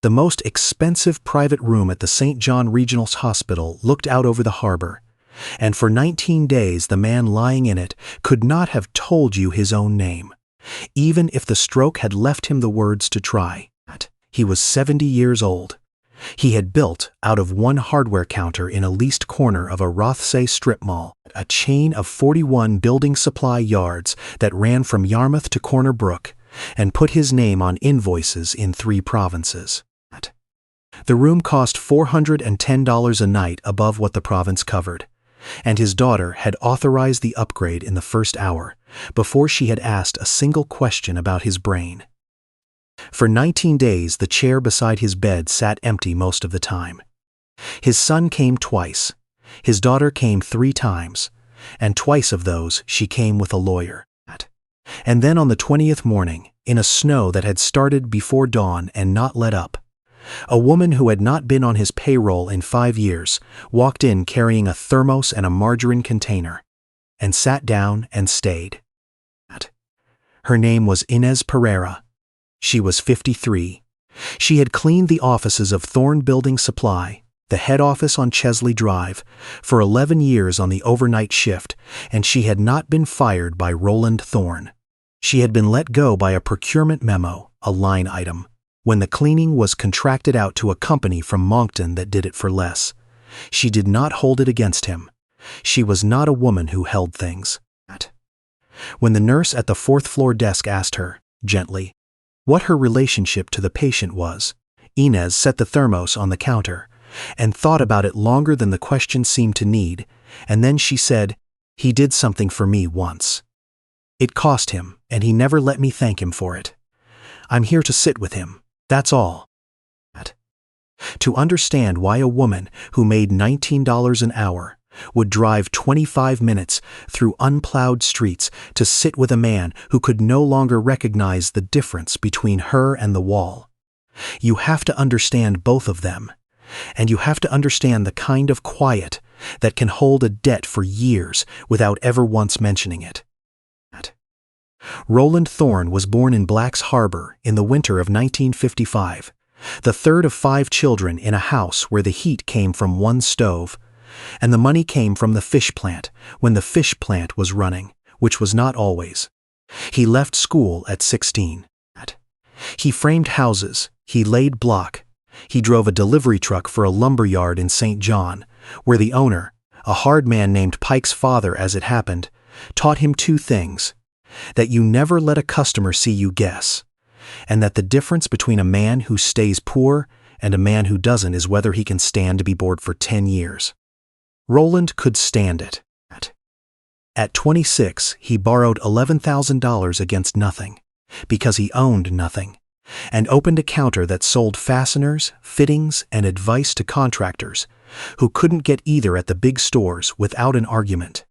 The most expensive private room at the St. John Regional Hospital looked out over the harbor, and for 19 days the man lying in it could not have told you his own name, even if the stroke had left him the words to try. He was 70 years old. He had built, out of one hardware counter in a leased corner of a Rothsay strip mall, a chain of 41 building supply yards that ran from Yarmouth to Corner Brook, and put his name on invoices in 3 provinces. The room cost $410 a night above what the province covered, and his daughter had authorized the upgrade in the first hour, before she had asked a single question about his brain. For 19 days the chair beside his bed sat empty most of the time. His son came twice, his daughter came 3 times, and twice of those she came with a lawyer. And then on the 20th morning, in a snow that had started before dawn and not let up, a woman who had not been on his payroll in 5 years walked in carrying a thermos and a margarine container, and sat down and stayed. Her name was Inez Pereira. She was 53. She had cleaned the offices of Thorne Building Supply, the head office on Chesley Drive, for 11 years on the overnight shift, and she had not been fired by Roland Thorne. She had been let go by a procurement memo, a line item, when the cleaning was contracted out to a company from Moncton that did it for less. She did not hold it against him. She was not a woman who held things. When the nurse at the 4th floor desk asked her, gently, what her relationship to the patient was, Inez set the thermos on the counter and thought about it longer than the question seemed to need, and then she said, "He did something for me once. It cost him, and he never let me thank him for it. I'm here to sit with him, that's all." To understand why a woman who made $19 an hour would drive 25 minutes through unplowed streets to sit with a man who could no longer recognize the difference between her and the wall, you have to understand both of them, and you have to understand the kind of quiet that can hold a debt for years without ever once mentioning it. Roland Thorne was born in Black's Harbor in the winter of 1955, the third of 5 children in a house where the heat came from one stove, and the money came from the fish plant when the fish plant was running, which was not always. He left school at 16. He framed houses, he laid block, he drove a delivery truck for a lumber yard in St. John, where the owner, a hard man named Pike's father as it happened, taught him 2 things: that you never let a customer see you guess, and that the difference between a man who stays poor and a man who doesn't is whether he can stand to be bored for 10 years. Roland could stand it. At 26, he borrowed $11,000 against nothing, because he owned nothing, and opened a counter that sold fasteners, fittings, and advice to contractors who couldn't get either at the big stores without an argument.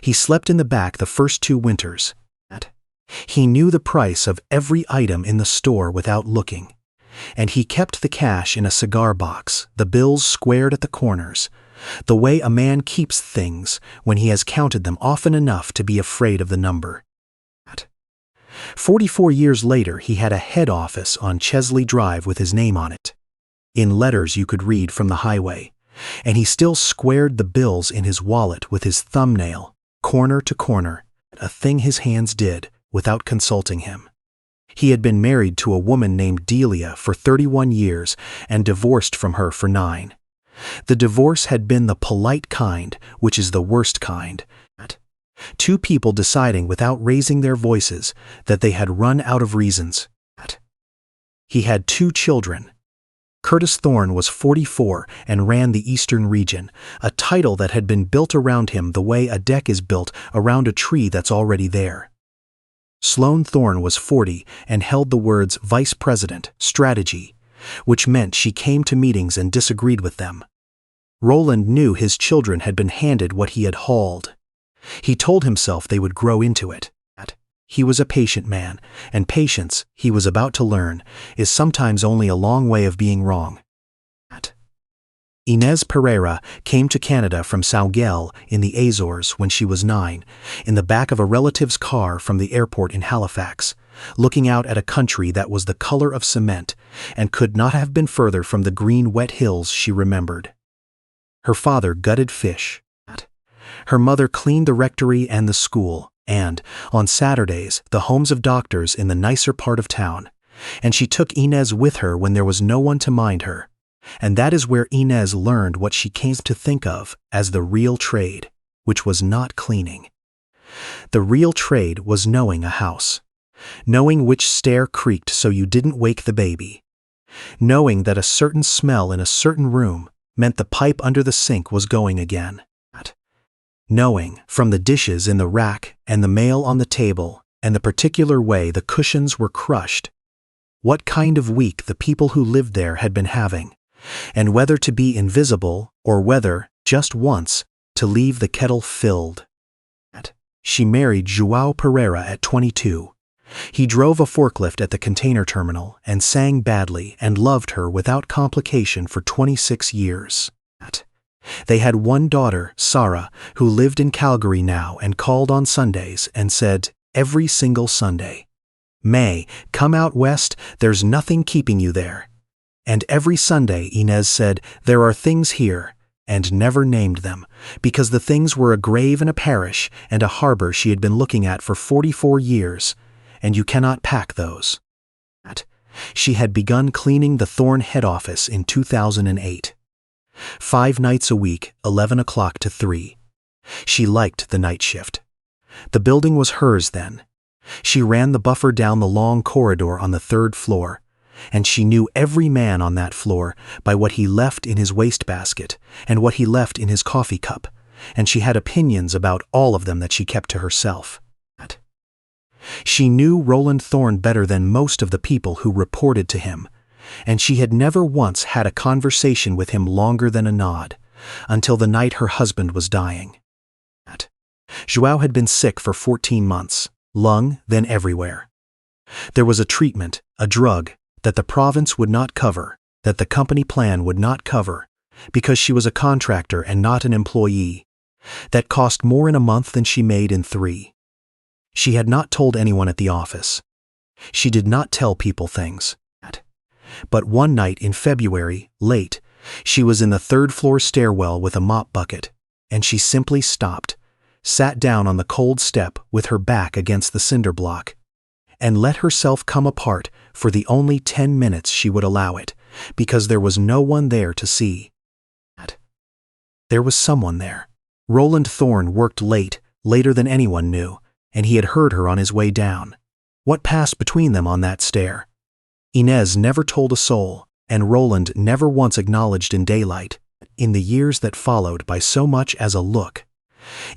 He slept in the back the first 2 winters. He knew the price of every item in the store without looking, and he kept the cash in a cigar box, the bills squared at the corners, the way a man keeps things when he has counted them often enough to be afraid of the number. 44 years later, he had a head office on Chesley Drive with his name on it, in letters you could read from the highway, and he still squared the bills in his wallet with his thumbnail, corner to corner, a thing his hands did without consulting him. He had been married to a woman named Delia for 31 years and divorced from her for 9. The divorce had been the polite kind, which is the worst kind. 2 people deciding without raising their voices that they had run out of reasons. He had 2 children. Curtis Thorne was 44 and ran the Eastern Region, a title that had been built around him the way a deck is built around a tree that's already there. Sloane Thorne was 40 and held the words Vice President, Strategy, which meant she came to meetings and disagreed with them. Roland knew his children had been handed what he had hauled. He told himself they would grow into it. He was a patient man, and patience, he was about to learn, is sometimes only a long way of being wrong. Inez Pereira came to Canada from Saugel in the Azores when she was 9, in the back of a relative's car from the airport in Halifax, looking out at a country that was the color of cement and could not have been further from the green wet hills she remembered. Her father gutted fish. Her mother cleaned the rectory and the school, and, on Saturdays, the homes of doctors in the nicer part of town, and she took Inez with her when there was no one to mind her. And that is where Inez learned what she came to think of as the real trade, which was not cleaning. The real trade was knowing a house, knowing which stair creaked so you didn't wake the baby, knowing that a certain smell in a certain room meant the pipe under the sink was going again, knowing, from the dishes in the rack and the mail on the table and the particular way the cushions were crushed, what kind of week the people who lived there had been having, and whether to be invisible or whether, just once, to leave the kettle filled. She married João Pereira at 22. He drove a forklift at the container terminal and sang badly and loved her without complication for 26 years. They had one daughter, Sarah, who lived in Calgary now and called on Sundays and said, every single Sunday, "May, come out west, there's nothing keeping you there." And every Sunday Inez said, "There are things here," and never named them, because the things were a grave and a parish and a harbor she had been looking at for 44 years, and you cannot pack those. She had begun cleaning the Thorn head office in 2008. 5 nights a week, 11 o'clock to 3. She liked the night shift. The building was hers then. She ran the buffer down the long corridor on the 3rd floor, and she knew every man on that floor by what he left in his wastebasket and what he left in his coffee cup, and she had opinions about all of them that she kept to herself. She knew Roland Thorn better than most of the people who reported to him, and she had never once had a conversation with him longer than a nod, until the night her husband was dying. João had been sick for 14 months, lung, then everywhere. There was a treatment, a drug, that the province would not cover, that the company plan would not cover, because she was a contractor and not an employee, that cost more in a month than she made in 3. She had not told anyone at the office. She did not tell people things. But one night in February, late, she was in the 3rd floor stairwell with a mop bucket, and she simply stopped, sat down on the cold step with her back against the cinder block, and let herself come apart for the only 10 minutes she would allow it, because there was no one there to see. There was someone there. Roland Thorn worked late, later than anyone knew, and he had heard her on his way down. What passed between them on that stair? Inez never told a soul, and Roland never once acknowledged in daylight, in the years that followed, by so much as a look.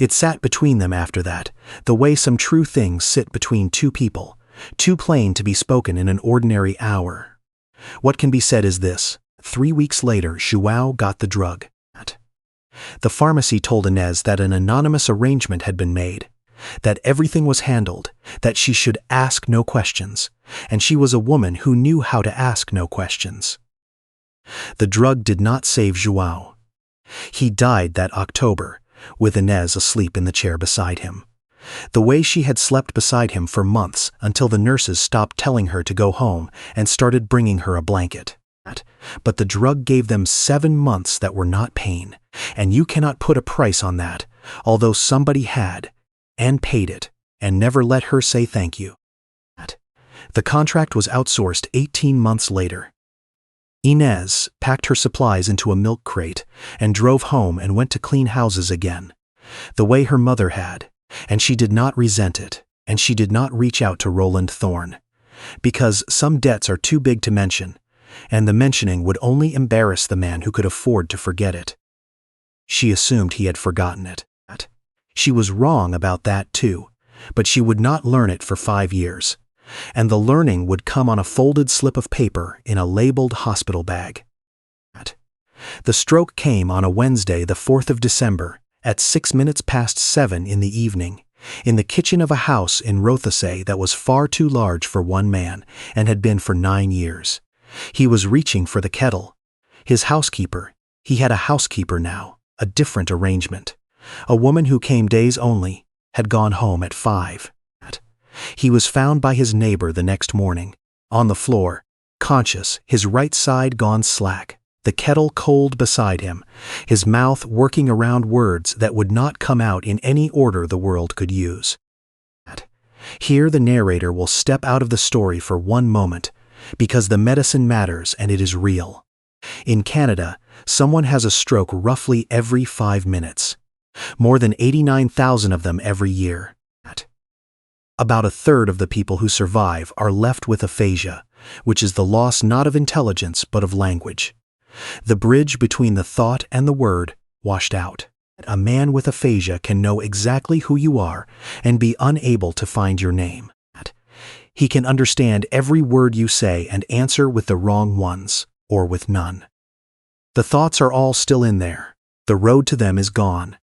It sat between them after that, the way some true things sit between two people, too plain to be spoken in an ordinary hour. What can be said is this: 3 weeks later, João got the drug. The pharmacy told Inez that an anonymous arrangement had been made, that everything was handled, that she should ask no questions, and she was a woman who knew how to ask no questions. The drug did not save João. He died that October, with Inez asleep in the chair beside him, the way she had slept beside him for months until the nurses stopped telling her to go home and started bringing her a blanket. But the drug gave them 7 months that were not pain, and you cannot put a price on that, although somebody had, and paid it, and never let her say thank you. The contract was outsourced 18 months later. Inez packed her supplies into a milk crate and drove home and went to clean houses again, the way her mother had, and she did not resent it, and she did not reach out to Roland Thorn, because some debts are too big to mention, and the mentioning would only embarrass the man who could afford to forget it. She assumed he had forgotten it. She was wrong about that too, but she would not learn it for 5 years, and the learning would come on a folded slip of paper in a labeled hospital bag. The stroke came on a Wednesday, the 4th of December, at 7:06 in the evening, in the kitchen of a house in Rothesay that was far too large for one man and had been for 9 years. He was reaching for the kettle. His housekeeper, he had a housekeeper now, a different arrangement. A woman who came days only, had gone home at 5. He was found by his neighbor the next morning, on the floor, conscious, his right side gone slack, the kettle cold beside him, his mouth working around words that would not come out in any order the world could use. Here the narrator will step out of the story for one moment, because the medicine matters and it is real. In Canada, someone has a stroke roughly every 5 minutes. More than 89,000 of them every year. About a third of the people who survive are left with aphasia, which is the loss not of intelligence but of language. The bridge between the thought and the word washed out. A man with aphasia can know exactly who you are and be unable to find your name. He can understand every word you say and answer with the wrong ones, or with none. The thoughts are all still in there. The road to them is gone.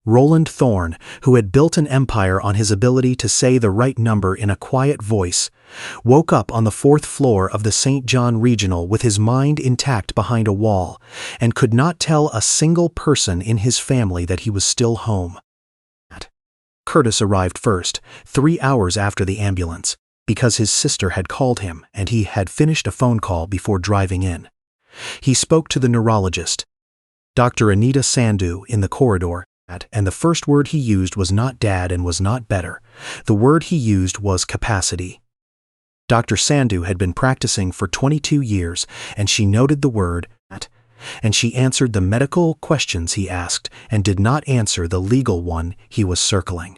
Roland Thorne, who had built an empire on his ability to say the right number in a quiet voice, woke up on the 4th floor of the St. John Regional with his mind intact behind a wall and could not tell a single person in his family that he was still home. Curtis arrived first, 3 hours after the ambulance, because his sister had called him and he had finished a phone call before driving in. He spoke to the neurologist, Dr. Anita Sandhu, in the corridor, and the first word he used was not dad and was not better. The word he used was capacity. Dr. Sandhu had been practicing for 22 years, and she noted the word, and she answered the medical questions he asked and did not answer the legal one he was circling.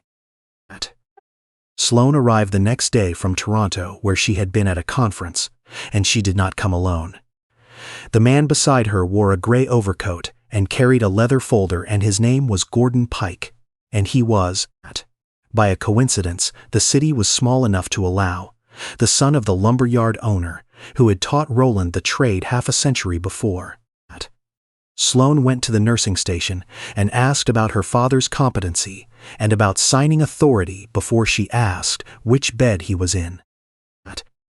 Sloane arrived the next day from Toronto, where she had been at a conference, and she did not come alone. The man beside her wore a gray overcoat and carried a leather folder, and his name was Gordon Pike, and he was, by a coincidence, the city was small enough to allow, the son of the lumberyard owner, who had taught Roland the trade half a century before. Sloane went to the nursing station and asked about her father's competency and about signing authority before she asked which bed he was in.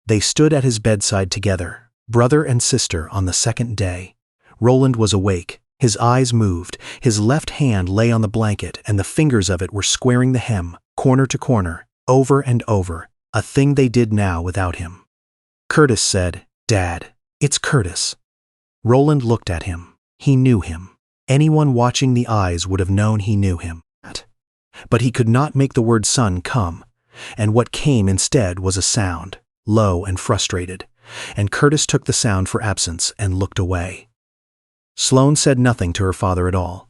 They stood at his bedside together, brother and sister, on the second day. Roland was awake. His eyes moved, his left hand lay on the blanket, and the fingers of it were squaring the hem, corner to corner, over and over, a thing they did now without him. Curtis said, "Dad, it's Curtis." Roland looked at him. He knew him. Anyone watching the eyes would have known he knew him. But he could not make the word son come, and what came instead was a sound, low and frustrated, and Curtis took the sound for absence and looked away. Sloane said nothing to her father at all.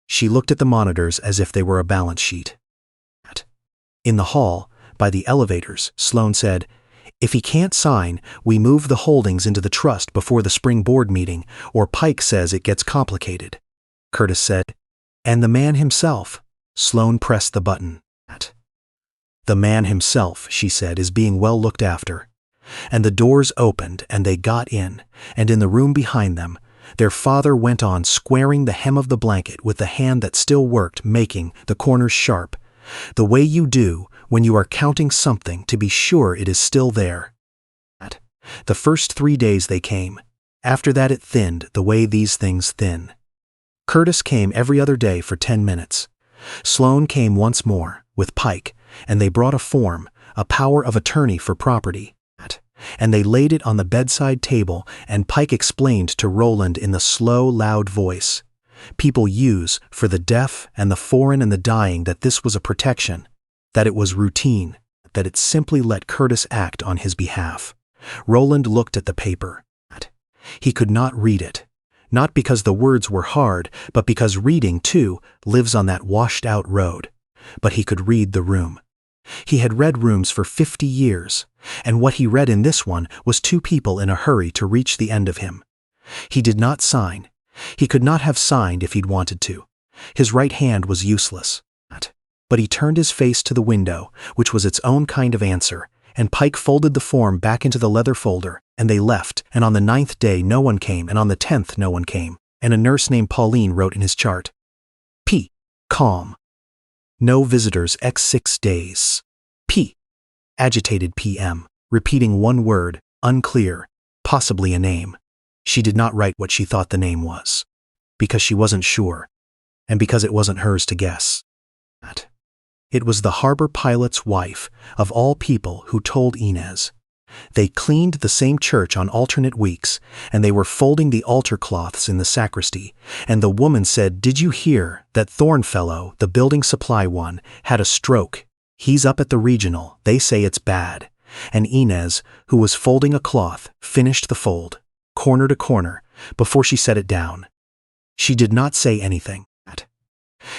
She looked at the monitors as if they were a balance sheet. In the hall, by the elevators, Sloane said, "If he can't sign, we move the holdings into the trust before the spring board meeting, or Pike says it gets complicated." Curtis said, "And the man himself?" Sloane pressed the button. "The man himself," she said, "is being well looked after." And the doors opened and they got in, and in the room behind them, their father went on squaring the hem of the blanket with the hand that still worked, making the corners sharp, the way you do when you are counting something to be sure it is still there. The first 3 days they came. After that it thinned the way these things thin. Curtis came every other day for 10 minutes. Sloane came once more, with Pike, and they brought a form, a power of attorney for property. And they laid it on the bedside table, and Pike explained to Roland in the slow, loud voice people use for the deaf and the foreign and the dying that this was a protection, that it was routine, that it simply let Curtis act on his behalf. Roland looked at the paper. He could not read it, not because the words were hard, but because reading, too, lives on that washed-out road. But he could read the room. He had read rooms for 50 years, and what he read in this one was 2 people in a hurry to reach the end of him. He did not sign. He could not have signed if he'd wanted to. His right hand was useless. But he turned his face to the window, which was its own kind of answer, and Pike folded the form back into the leather folder, and they left, and on the 9th day no one came, and on the 10th no one came, and a nurse named Pauline wrote in his chart, P. Calm. No visitors x 6 days. P. Agitated PM, repeating one word, unclear, possibly a name. She did not write what she thought the name was, because she wasn't sure, and because it wasn't hers to guess. It was the harbor pilot's wife, of all people, who told Inez. They cleaned the same church on alternate weeks, and they were folding the altar cloths in the sacristy, and the woman said, "Did you hear that Thorne fellow, the building supply one, had a stroke? He's up at the regional, they say it's bad." And Inez, who was folding a cloth, finished the fold, corner to corner, before she set it down. She did not say anything.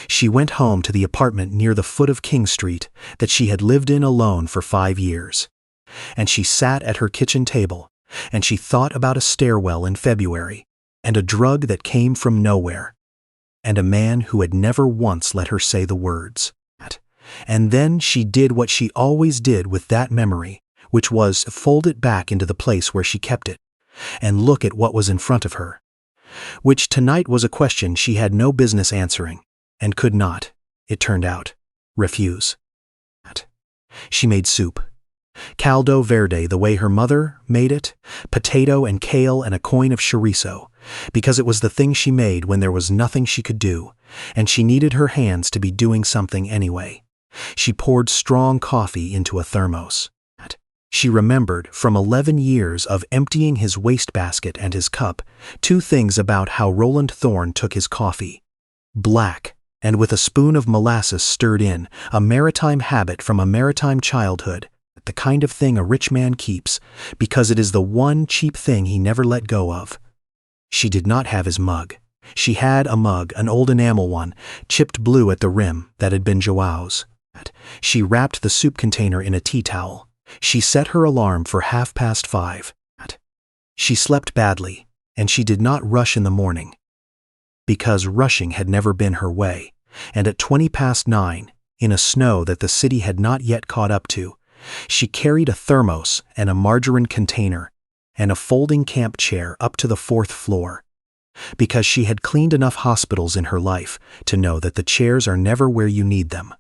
She went home to the apartment near the foot of King Street that she had lived in alone for 5 years. And she sat at her kitchen table, and she thought about a stairwell in February, and a drug that came from nowhere, and a man who had never once let her say the words. And then she did what she always did with that memory, which was fold it back into the place where she kept it, and look at what was in front of her, which tonight was a question she had no business answering, and could not, it turned out, refuse. She made soup. Caldo verde the way her mother made it, potato and kale and a coin of chorizo, because it was the thing she made when there was nothing she could do, and she needed her hands to be doing something anyway. She poured strong coffee into a thermos. She remembered from 11 years of emptying his wastebasket and his cup 2 things about how Roland Thorne took his coffee. Black, and with a spoon of molasses stirred in, a maritime habit from a maritime childhood, the kind of thing a rich man keeps, because it is the one cheap thing he never let go of. She did not have his mug. She had a mug, an old enamel one, chipped blue at the rim, that had been Joao's. She wrapped the soup container in a tea towel. She set her alarm for 5:30. She slept badly, and she did not rush in the morning, because rushing had never been her way, and at 9:20, in a snow that the city had not yet caught up to, she carried a thermos and a margarine container and a folding camp chair up to the 4th floor, because she had cleaned enough hospitals in her life to know that the chairs are never where you need them.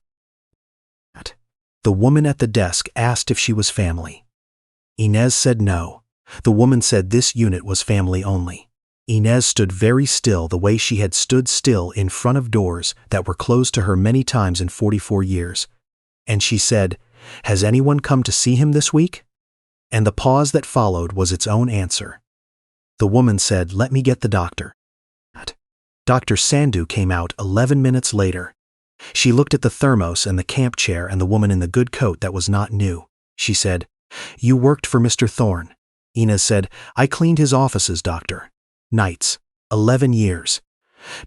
The woman at the desk asked if she was family. Inez said no. The woman said this unit was family only. Inez stood very still the way she had stood still in front of doors that were closed to her many times in 44 years. And she said, "Has anyone come to see him this week?" And the pause that followed was its own answer. The woman said, "Let me get the doctor." Dr. Sandhu came out 11 minutes later. She looked at the thermos and the camp chair and the woman in the good coat that was not new. She said, "You worked for Mr. Thorne." Inez said, "I cleaned his offices, doctor. Nights. 11 years.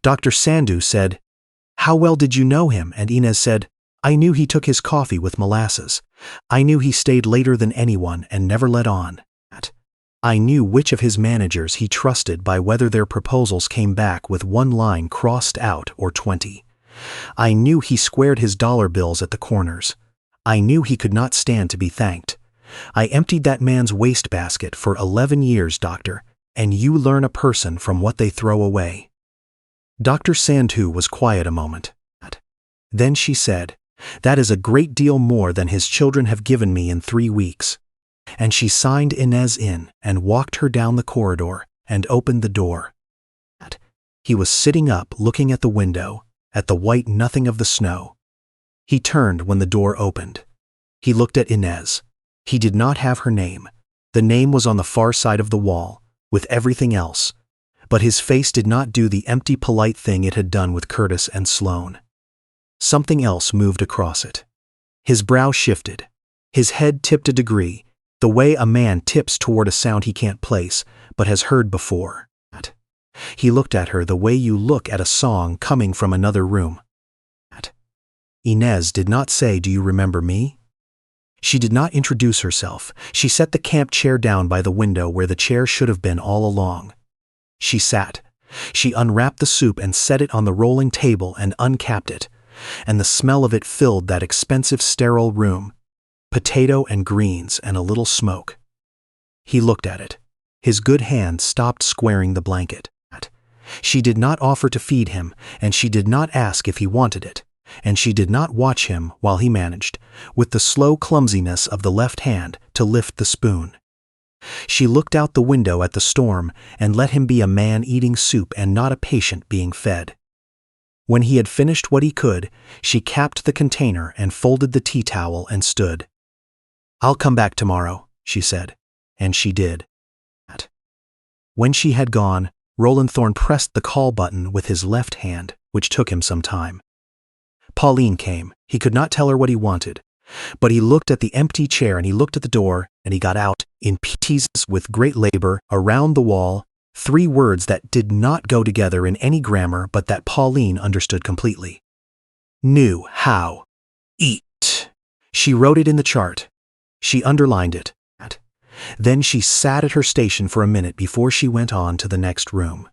Dr. Sandhu said, "How well did you know him?" And Inez said, "I knew he took his coffee with molasses. I knew he stayed later than anyone and never let on. I knew which of his managers he trusted by whether their proposals came back with 1 line crossed out or 20. I knew he squared his dollar bills at the corners. I knew he could not stand to be thanked. I emptied that man's wastebasket for 11 years, doctor, and you learn a person from what they throw away." Dr. Sandhu was quiet a moment. Then she said, "That is a great deal more than his children have given me in 3 weeks." And she signed Inez in and walked her down the corridor and opened the door. He was sitting up looking at the window, at the white nothing of the snow. He turned when the door opened. He looked at Inez. He did not have her name. The name was on the far side of the wall, with everything else. But his face did not do the empty polite thing it had done with Curtis and Sloane. Something else moved across it. His brow shifted. His head tipped a degree, the way a man tips toward a sound he can't place, but has heard before. He looked at her the way you look at a song coming from another room. Inez did not say, "Do you remember me?" She did not introduce herself. She set the camp chair down by the window where the chair should have been all along. She sat. She unwrapped the soup and set it on the rolling table and uncapped it, and the smell of it filled that expensive sterile room. Potato and greens and a little smoke. He looked at it. His good hand stopped squaring the blanket. She did not offer to feed him, and she did not ask if he wanted it, and she did not watch him while he managed, with the slow clumsiness of the left hand, to lift the spoon. She looked out the window at the storm and let him be a man eating soup and not a patient being fed. When he had finished what he could, she capped the container and folded the tea towel and stood. "I'll come back tomorrow," she said. And she did. When she had gone, Roland Thorne pressed the call button with his left hand, which took him some time. Pauline came. He could not tell her what he wanted, but he looked at the empty chair and he looked at the door and he got out in pieces with great labor around the wall, 3 words that did not go together in any grammar but that Pauline understood completely. Knew how. Eat. She wrote it in the chart. She underlined it. Then she sat at her station for a minute before she went on to the next room.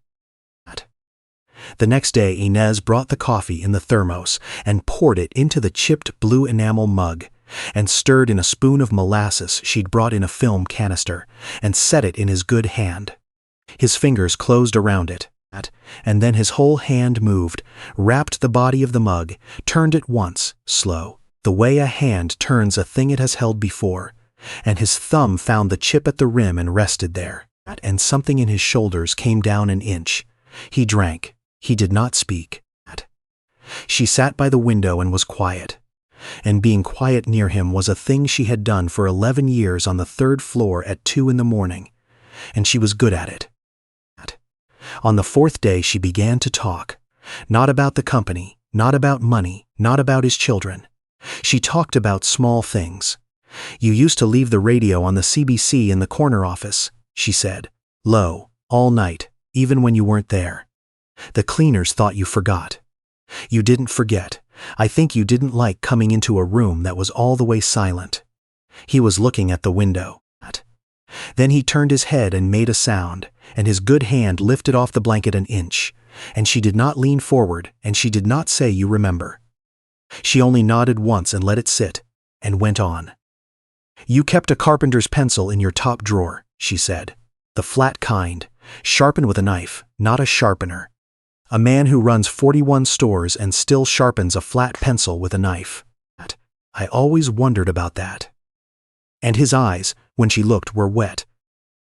The next day Inez brought the coffee in the thermos and poured it into the chipped blue enamel mug and stirred in a spoon of molasses she'd brought in a film canister and set it in his good hand. His fingers closed around it, and then his whole hand moved, wrapped the body of the mug, turned it once, slow, the way a hand turns a thing it has held before, and his thumb found the chip at the rim and rested there, and something in his shoulders came down an inch. He drank. He did not speak. She sat by the window and was quiet, and being quiet near him was a thing she had done for 11 years on the 3rd floor at 2 in the morning, and she was good at it. On the 4th day she began to talk, not about the company, not about money, not about his children. She talked about small things. You used to leave the radio on the CBC in the corner office, she said, low, all night, even when you weren't there. The cleaners thought you forgot. You didn't forget. I think you didn't like coming into a room that was all the way silent. He was looking at the window. Then he turned his head and made a sound, and his good hand lifted off the blanket an inch, and she did not lean forward, and she did not say you remember. She only nodded once and let it sit, and went on. You kept a carpenter's pencil in your top drawer, she said. The flat kind, sharpened with a knife, not a sharpener. A man who runs 41 stores and still sharpens a flat pencil with a knife. I always wondered about that. And his eyes, when she looked, were wet.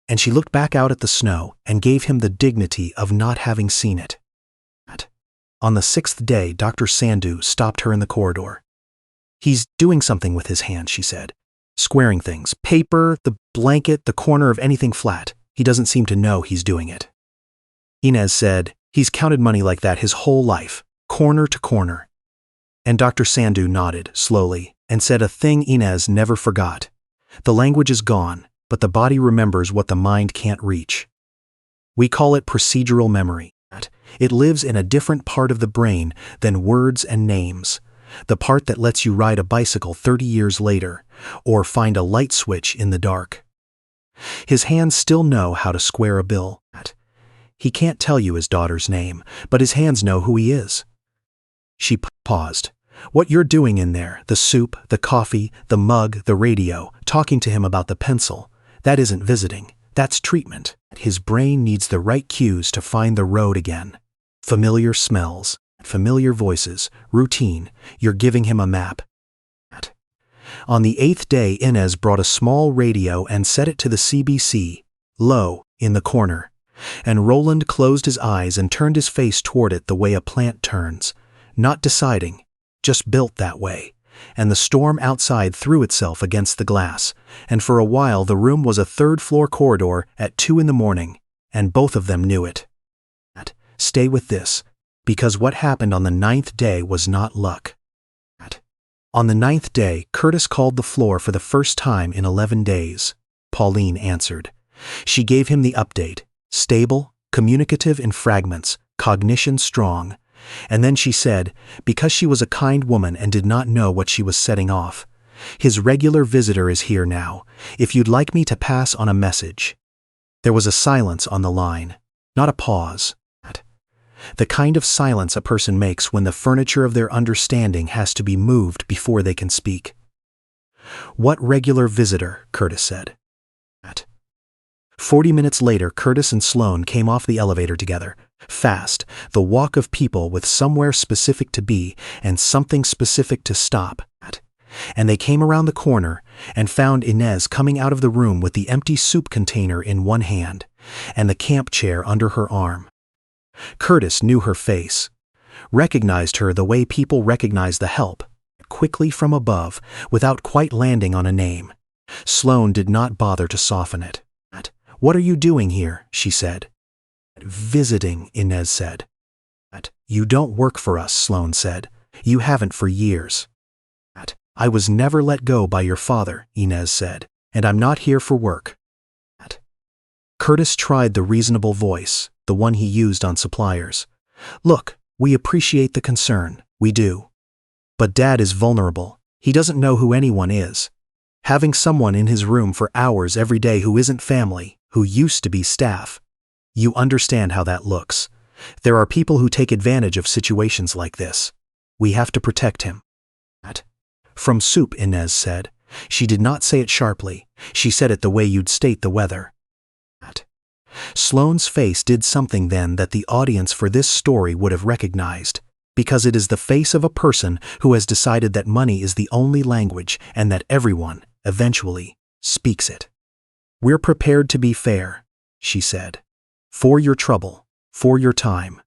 And she looked back out at the snow and gave him the dignity of not having seen it. On the 6th day, Dr. Sandhu stopped her in the corridor. He's doing something with his hand, she said. Squaring things. Paper, the blanket, the corner of anything flat. He doesn't seem to know he's doing it. Inez said, he's counted money like that his whole life, corner to corner. And Dr. Sandhu nodded, slowly, and said a thing Inez never forgot. The language is gone, but the body remembers what the mind can't reach. We call it procedural memory. It lives in a different part of the brain than words and names, the part that lets you ride a bicycle 30 years later, or find a light switch in the dark. His hands still know how to square a bill. He can't tell you his daughter's name, but his hands know who he is. She paused. What you're doing in there, the soup, the coffee, the mug, the radio, talking to him about the pencil, that isn't visiting. That's treatment. His brain needs the right cues to find the road again. Familiar smells, familiar voices, routine. You're giving him a map. On the 8th day, Inez brought a small radio and set it to the CBC, low, in the corner. And Roland closed his eyes and turned his face toward it the way a plant turns, not deciding, just built that way. And the storm outside threw itself against the glass, and for a while the room was a 3rd-floor corridor at 2 in the morning, and both of them knew it. Stay with this, because what happened on the 9th day was not luck. On the 9th day, Curtis called the floor for the first time in 11 days. Pauline answered. She gave him the update, stable, communicative in fragments, cognition strong. And then she said, because she was a kind woman and did not know what she was setting off, his regular visitor is here now, if you'd like me to pass on a message. There was a silence on the line, not a pause. The kind of silence a person makes when the furniture of their understanding has to be moved before they can speak. What regular visitor? Curtis said. 40 minutes later, Curtis and Sloane came off the elevator together, fast, the walk of people with somewhere specific to be and something specific to stop at. And they came around the corner and found Inez coming out of the room with the empty soup container in one hand and the camp chair under her arm. Curtis knew her face, recognized her the way people recognize the help, quickly from above, without quite landing on a name. Sloane did not bother to soften it. "What are you doing here?" she said. "Visiting," Inez said. "You don't work for us," Sloane said. "You haven't for years." "I was never let go by your father," Inez said, "and I'm not here for work." Curtis tried the reasonable voice, the one he used on suppliers. "Look, we appreciate the concern, we do. But Dad is vulnerable. He doesn't know who anyone is. Having someone in his room for hours every day who isn't family, who used to be staff. You understand how that looks. There are people who take advantage of situations like this. We have to protect him." "From soup," Inez said. She did not say it sharply. She said it the way you'd state the weather. Sloane's face did something then that the audience for this story would have recognized, because it is the face of a person who has decided that money is the only language and that everyone, eventually, speaks it. "We're prepared to be fair," she said. "For your trouble, for your time.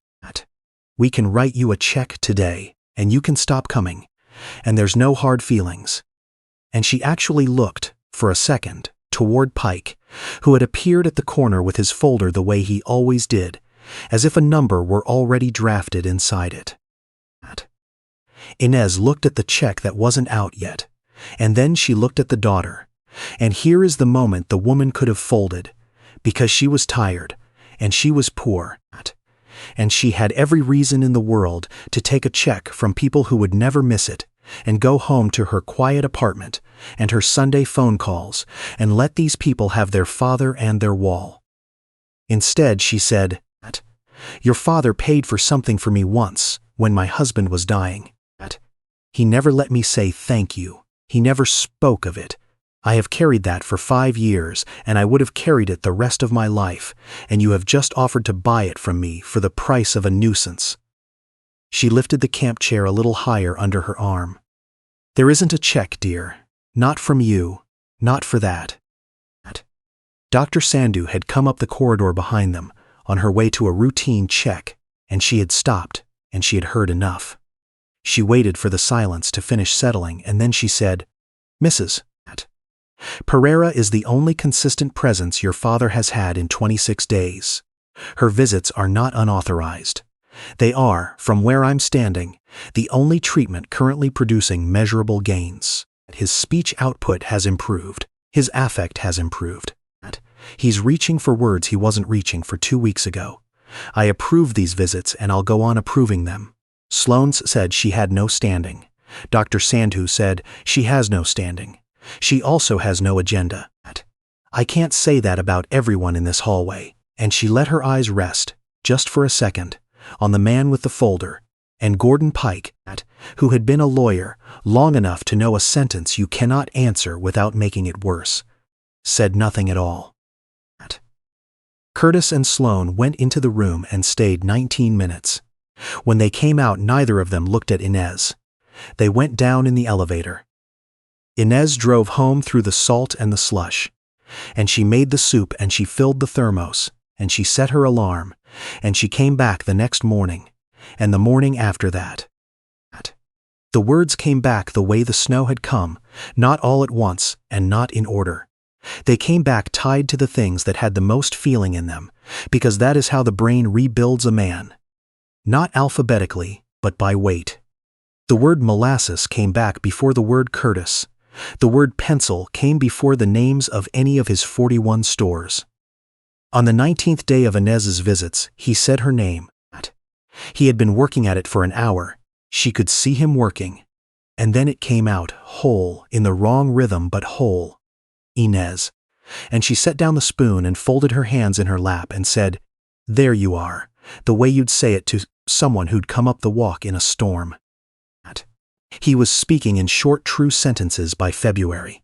We can write you a check today, and you can stop coming, and there's no hard feelings." And she actually looked, for a second, toward Pike, who had appeared at the corner with his folder the way he always did, as if a number were already drafted inside it. Inez looked at the check that wasn't out yet, and then she looked at the daughter. And here is the moment the woman could have folded, because she was tired, and she was poor, and she had every reason in the world to take a check from people who would never miss it, and go home to her quiet apartment and her Sunday phone calls and let these people have their father and their wall. Instead, she said, "Your father paid for something for me once, when my husband was dying. He never let me say thank you. He never spoke of it. I have carried that for 5 years, and I would have carried it the rest of my life, and you have just offered to buy it from me for the price of a nuisance." She lifted the camp chair a little higher under her arm. "There isn't a check, dear. Not from you. Not for that." Dr. Sandhu had come up the corridor behind them, on her way to a routine check, and she had stopped, and she had heard enough. She waited for the silence to finish settling, and then she said, "Mrs. Pereira is the only consistent presence your father has had in 26 days. Her visits are not unauthorized. They are, from where I'm standing, the only treatment currently producing measurable gains. His speech output has improved. His affect has improved. He's reaching for words he wasn't reaching for 2 weeks ago. I approve these visits, and I'll go on approving them." Sloane's said she had no standing. Dr. Sandhu said she has no standing. She also has no agenda. I can't say that about everyone in this hallway. And she let her eyes rest, just for a second, on the man with the folder, and Gordon Pike, who had been a lawyer long enough to know a sentence you cannot answer without making it worse, said nothing at all. Curtis and Sloane went into the room and stayed 19 minutes. When they came out, neither of them looked at Inez. They went down in the elevator. Inez drove home through the salt and the slush, and she made the soup, and she filled the thermos, and she set her alarm, and she came back the next morning, and the morning after that. The words came back the way the snow had come, not all at once and not in order. They came back tied to the things that had the most feeling in them, because that is how the brain rebuilds a man. Not alphabetically, but by weight. The word molasses came back before the word Curtis. The word pencil came before the names of any of his 41 stores. On the 19th day of Inez's visits, he said her name. He had been working at it for an hour. She could see him working. And then it came out, whole, in the wrong rhythm but whole. Inez. And she set down the spoon and folded her hands in her lap and said, "There you are," the way you'd say it to someone who'd come up the walk in a storm. He was speaking in short, true sentences by February.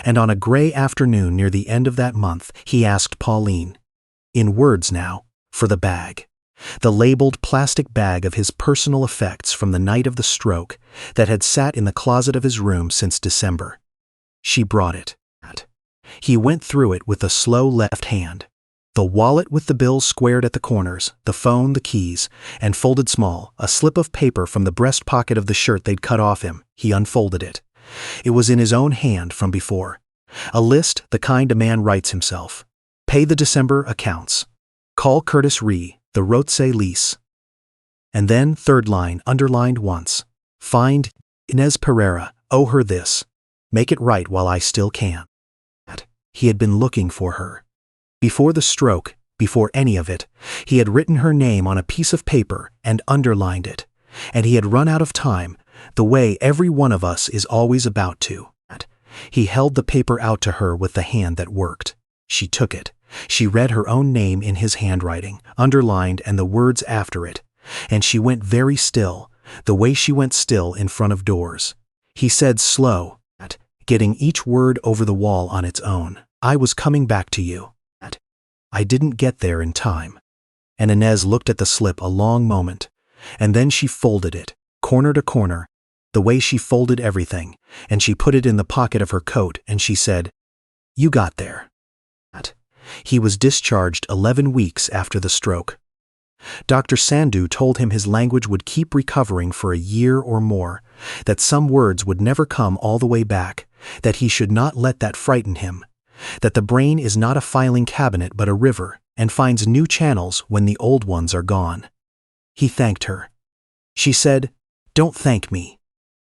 And on a gray afternoon near the end of that month, he asked Pauline, in words now, for the bag. The labeled plastic bag of his personal effects from the night of the stroke that had sat in the closet of his room since December. She brought it. He went through it with a slow left hand. The wallet with the bills squared at the corners, the phone, the keys, and folded small, a slip of paper from the breast pocket of the shirt they'd cut off him. He unfolded it. It was in his own hand from before. A list, the kind a man writes himself. Pay the December accounts. Call Curtis Ree, the Rotse lease. And then, third line, underlined once. Find Inez Pereira, owe her this. Make it right while I still can. He had been looking for her. Before the stroke, before any of it, he had written her name on a piece of paper and underlined it. And he had run out of time, the way every one of us is always about to. He held the paper out to her with the hand that worked. She took it. She read her own name in his handwriting, underlined and the words after it. And she went very still, the way she went still in front of doors. He said slow, getting each word over the wall on its own. I was coming back to you. I didn't get there in time. And Inez looked at the slip a long moment, and then she folded it, corner to corner, the way she folded everything, and she put it in the pocket of her coat, and she said, "You got there." He was discharged 11 weeks after the stroke. Dr. Sandhu told him his language would keep recovering for a year or more, that some words would never come all the way back, that he should not let that frighten him, that the brain is not a filing cabinet but a river, and finds new channels when the old ones are gone. He thanked her. She said, "Don't thank me.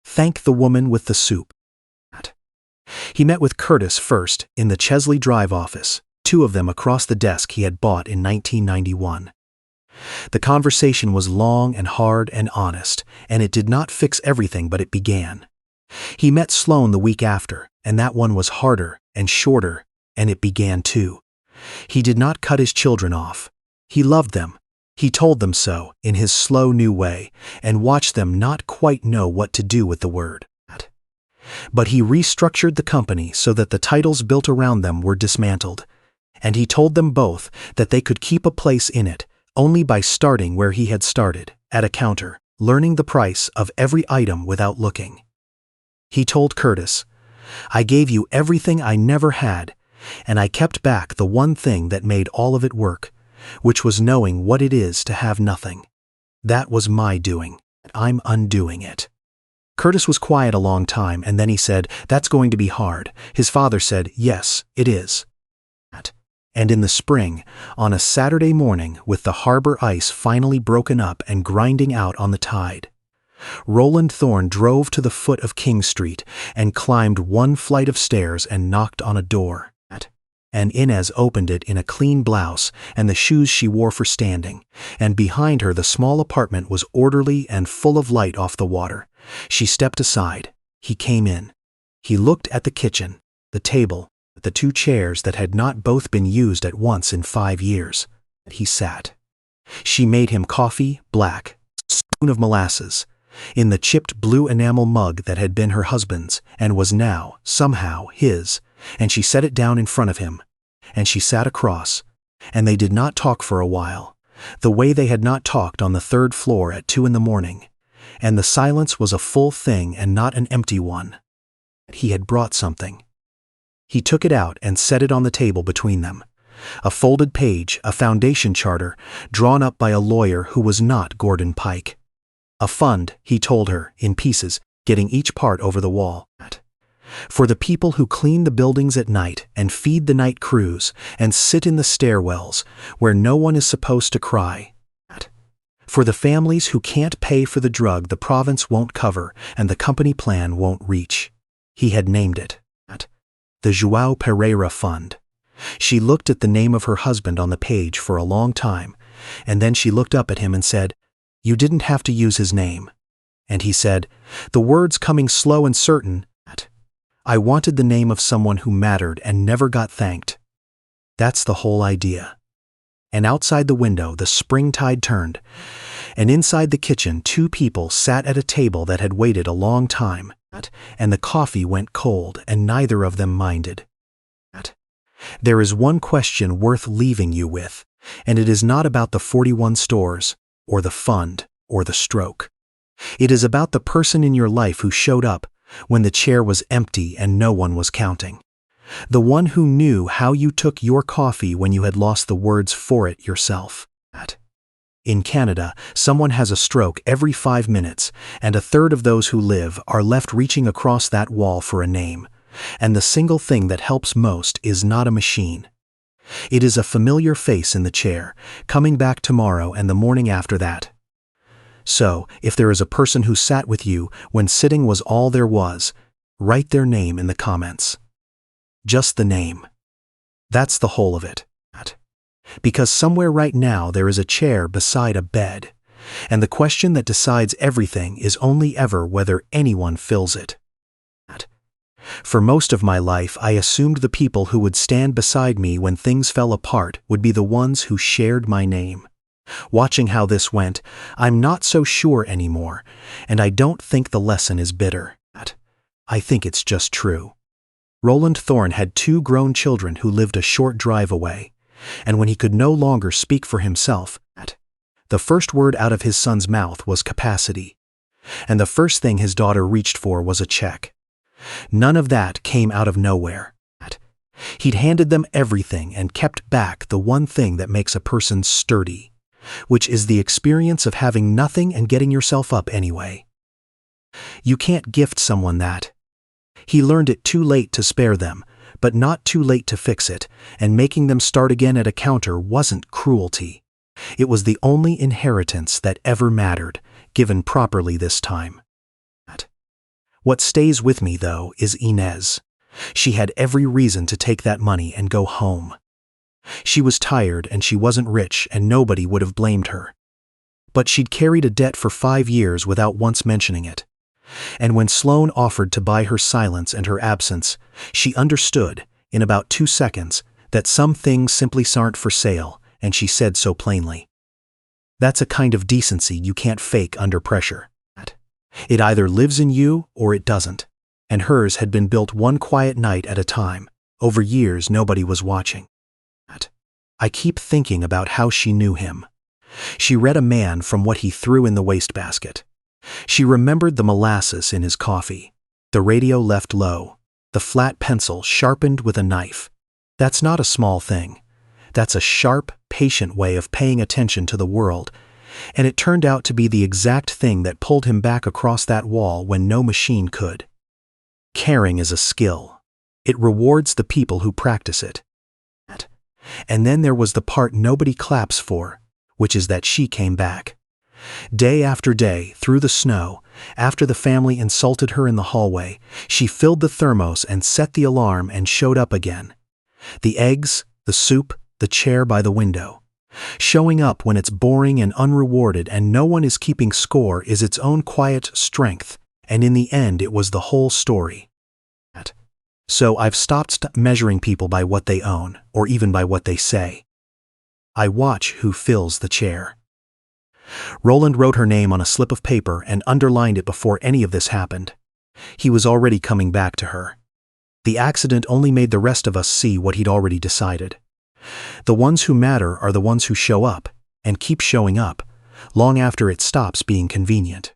Thank the woman with the soup." He met with Curtis first in the Chesley Drive office, two of them across the desk he had bought in 1991. The conversation was long and hard and honest, and it did not fix everything, but it began. He met Sloan the week after, and that one was harder and shorter, and it began too. He did not cut his children off. He loved them. He told them so in his slow new way, and watched them not quite know what to do with the word. But he restructured the company so that the titles built around them were dismantled, and he told them both that they could keep a place in it only by starting where he had started, at a counter, learning the price of every item without looking. He told Curtis, "I gave you everything I never had, and I kept back the one thing that made all of it work, which was knowing what it is to have nothing. That was my doing. I'm undoing it." Curtis was quiet a long time, and then he said, "That's going to be hard." His father said, "Yes, it is." And in the spring, on a Saturday morning with the harbor ice finally broken up and grinding out on the tide, Roland Thorne drove to the foot of King Street and climbed one flight of stairs and knocked on a door. And Inez opened it in a clean blouse and the shoes she wore for standing, and behind her the small apartment was orderly and full of light off the water. She stepped aside. He came in. He looked at the kitchen, the table, the two chairs that had not both been used at once in 5 years. He sat. She made him coffee, black, spoon of molasses, in the chipped blue enamel mug that had been her husband's and was now, somehow, his, and she set it down in front of him. And she sat across, and they did not talk for a while, the way they had not talked on the 3rd floor at 2 in the morning, and the silence was a full thing and not an empty one. He had brought something. He took it out and set it on the table between them. A folded page, a foundation charter, drawn up by a lawyer who was not Gordon Pike. A fund, he told her, in pieces, getting each part over the wall. For the people who clean the buildings at night and feed the night crews and sit in the stairwells where no one is supposed to cry. For the families who can't pay for the drug the province won't cover and the company plan won't reach. He had named it. The João Pereira Fund. She looked at the name of her husband on the page for a long time, and then she looked up at him and said, "You didn't have to use his name." And he said, the words coming slow and certain, "I wanted the name of someone who mattered and never got thanked. That's the whole idea." And outside the window the spring tide turned, and inside the kitchen 2 people sat at a table that had waited a long time, and the coffee went cold, and neither of them minded. There is one question worth leaving you with, and it is not about the 41 stores, or the fund, or the stroke. It is about the person in your life who showed up when the chair was empty and no one was counting. The one who knew how you took your coffee when you had lost the words for it yourself. In Canada, someone has a stroke every 5 minutes, and 1/3 of those who live are left reaching across that wall for a name, And the single thing that helps most is not a machine. It is a familiar face in the chair, coming back tomorrow and the morning after that. So, if there is a person who sat with you when sitting was all there was, write their name in the comments. Just the name. That's the whole of it. Because somewhere right now there is a chair beside a bed, and the question that decides everything is only ever whether anyone fills it. For most of my life, I assumed the people who would stand beside me when things fell apart would be the ones who shared my name. Watching how this went, I'm not so sure anymore, and I don't think the lesson is bitter. I think it's just true. Roland Thorne had 2 grown children who lived a short drive away, and when he could no longer speak for himself, the first word out of his son's mouth was capacity, and the first thing his daughter reached for was a check. None of that came out of nowhere. He'd handed them everything and kept back the one thing that makes a person sturdy, which is the experience of having nothing and getting yourself up anyway. You can't gift someone that. He learned it too late to spare them, but not too late to fix it, and making them start again at a counter wasn't cruelty. It was the only inheritance that ever mattered, given properly this time. What stays with me, though, is Inez. She had every reason to take that money and go home. She was tired and she wasn't rich and nobody would have blamed her. But she'd carried a debt for 5 years without once mentioning it. And when Sloan offered to buy her silence and her absence, she understood, in about 2 seconds, that some things simply aren't for sale, and she said so plainly. That's a kind of decency you can't fake under pressure. It either lives in you or it doesn't, and hers had been built one quiet night at a time. Over years nobody was watching. I keep thinking about how she knew him. She read a man from what he threw in the wastebasket. She remembered the molasses in his coffee, the radio left low, the flat pencil sharpened with a knife. That's not a small thing. That's a sharp, patient way of paying attention to the world, and it turned out to be the exact thing that pulled him back across that wall when no machine could. Caring is a skill. It rewards the people who practice it. And then there was the part nobody claps for, which is that she came back. Day after day, through the snow, after the family insulted her in the hallway, she filled the thermos and set the alarm and showed up again. The eggs, the soup, the chair by the window. Showing up when it's boring and unrewarded and no one is keeping score is its own quiet strength, and in the end it was the whole story. So I've stopped measuring people by what they own, or even by what they say. I watch who fills the chair. Roland wrote her name on a slip of paper and underlined it before any of this happened. He was already coming back to her. The accident only made the rest of us see what he'd already decided. The ones who matter are the ones who show up, and keep showing up, long after it stops being convenient.